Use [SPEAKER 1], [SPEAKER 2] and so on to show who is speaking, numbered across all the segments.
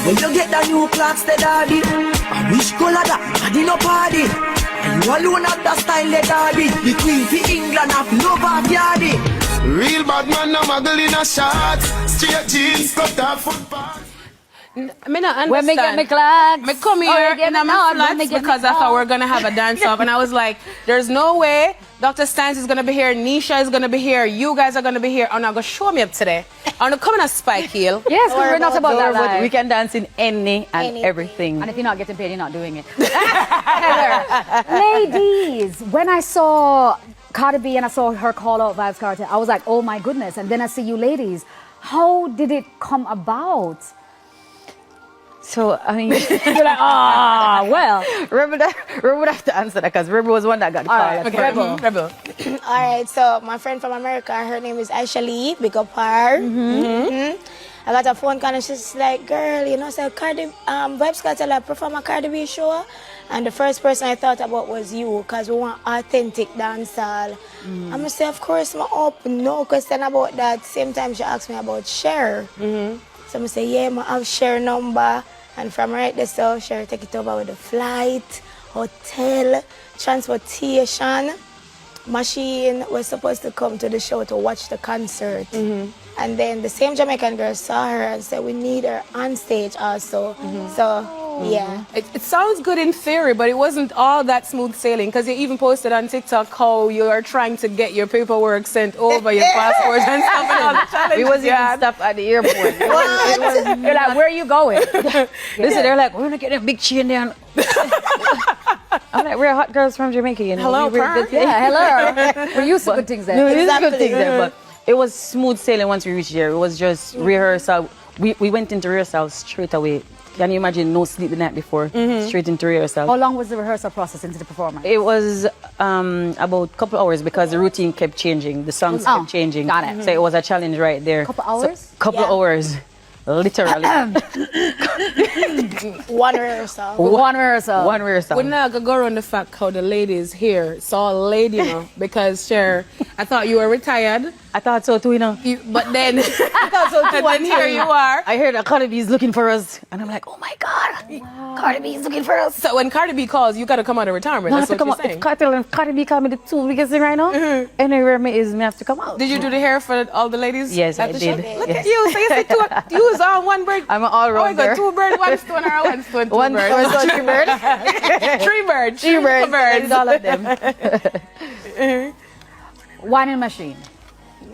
[SPEAKER 1] When you get the new clocks, the daddy. I wish color that, I did no party. And you alone have the style, the daddy. The queen for England, have love of yardy.
[SPEAKER 2] Real bad man, no muggle in a shorts. Straight jeans, cut off foot pants.
[SPEAKER 3] Me not understand.
[SPEAKER 4] When me get me clocks.
[SPEAKER 3] Me come here in my flats because I thought we were going to have a dance-off. And I was like, there's no way Dr. Stans is going to be here, Nisha is going to be here, you guys are going to be here. And I'm going to show me up today. I'm going to come in a spike heel.
[SPEAKER 4] Yes, we're not about that life.
[SPEAKER 5] We can dance in any and everything.
[SPEAKER 4] And if you're not getting paid, you're not doing it. Ladies, when I saw Cardi B and I saw her call out Vybz Kartel, I was like, oh my goodness. And then I see you ladies. How did it come about?
[SPEAKER 5] So, I mean,
[SPEAKER 4] You're like, well.
[SPEAKER 5] Rebel would have to answer that because Rebel was one that got the call.
[SPEAKER 4] Right,
[SPEAKER 3] Okay,
[SPEAKER 4] Rebel.
[SPEAKER 6] All right, so my friend from America, her name is Aisha Lee, big up her. I got a phone call and she's like, girl, you know, so Vybz Kartel perform a Cardi B show. And the first person I thought about was you because we want authentic dancehall. I'm going to say, of course, I'm open, no question about that. Same time she asked me about Cher. So I say, yeah, I have Cher number. And from right there, so Cher take it over with the flight, hotel, transportation. Machine was supposed to come to the show to watch the concert. And then the same Jamaican girl saw her and said, we need her on stage also. So, yeah.
[SPEAKER 3] It sounds good in theory, but it wasn't all that smooth sailing because you even posted on TikTok how you are trying to get your paperwork sent over, your passports and stuff and all the challenges.
[SPEAKER 5] We wasn't even stopped at the airport.
[SPEAKER 4] You're like, where are you going?
[SPEAKER 5] Listen, they're like, we're going to get a big chain down. I'm like, we're hot girls from Jamaica, you know.
[SPEAKER 3] Hello,
[SPEAKER 5] we're
[SPEAKER 3] Pern.
[SPEAKER 4] Yeah, hello. We're used to good things there.
[SPEAKER 5] No, it is good things there, but it was smooth sailing once we reached there. It was just rehearsal. We went into rehearsal straight away. Can you imagine no sleep the night before? Straight into rehearsal.
[SPEAKER 4] How long was the rehearsal process into the performance?
[SPEAKER 5] It was about a couple hours because the routine kept changing. The songs kept changing.
[SPEAKER 4] Got it.
[SPEAKER 5] So it was a challenge right there.
[SPEAKER 4] Couple hours?
[SPEAKER 5] Couple hours. Literally.
[SPEAKER 6] One rehearsal.
[SPEAKER 4] One rehearsal.
[SPEAKER 5] One rehearsal.
[SPEAKER 3] We're not going to go around the fact how the ladies here saw a lady, you know, because Cher, I thought you were retired.
[SPEAKER 5] I thought so too, you know.
[SPEAKER 3] But then,
[SPEAKER 5] I thought so too.
[SPEAKER 3] and then here you are.
[SPEAKER 5] I heard that Cardi B is looking for us. And I'm like, oh my God. Cardi B is looking for us.
[SPEAKER 3] So when Cardi B calls, you got to come out of retirement.
[SPEAKER 5] I
[SPEAKER 3] That's
[SPEAKER 5] have to
[SPEAKER 3] what
[SPEAKER 5] come
[SPEAKER 3] you're
[SPEAKER 5] out.
[SPEAKER 3] saying.
[SPEAKER 5] If Kartel and Cardi B call me the two biggest thing right now, anywhere me is, me have to come out.
[SPEAKER 3] Did you do the hair for all the ladies?
[SPEAKER 5] Yes,
[SPEAKER 3] at
[SPEAKER 5] I
[SPEAKER 3] the
[SPEAKER 5] did.
[SPEAKER 3] show? Look
[SPEAKER 5] Yes.
[SPEAKER 3] at you. So you say you was on one bird.
[SPEAKER 5] I'm an all-rounder.
[SPEAKER 3] Oh, I got two birds, one stone, or one stone, two
[SPEAKER 5] One
[SPEAKER 3] birds.
[SPEAKER 5] stone, three birds.
[SPEAKER 3] Three birds.
[SPEAKER 5] Three birds.
[SPEAKER 3] birds.
[SPEAKER 5] All of them.
[SPEAKER 4] Whining machine.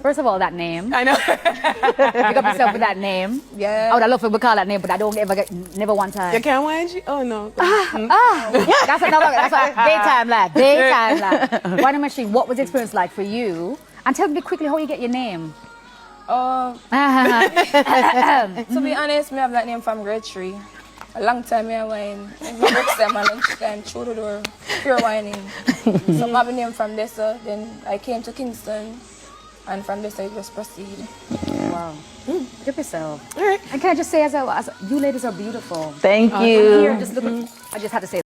[SPEAKER 4] First of all, that name.
[SPEAKER 3] I know.
[SPEAKER 4] Pick up yourself with that name.
[SPEAKER 3] Yeah.
[SPEAKER 4] I would have loved to call that name, but I don't ever get, never one time.
[SPEAKER 3] You can't wind you? Oh, no.
[SPEAKER 4] That's a daytime lad. Daytime lad. Whining machine, what was the experience like for you? And tell me quickly how you get your name.
[SPEAKER 7] To be honest, me have that name from grade 3. A long time I wine. I next time at lunchtime through the door, pure whining. So I have a name from there, so then I came to Kingston, and from there I just proceed.
[SPEAKER 4] Wow. Give yourself.
[SPEAKER 3] All right.
[SPEAKER 4] And can I just say, as you ladies are beautiful.
[SPEAKER 5] Thank you.
[SPEAKER 4] Here, just look. I just had to say.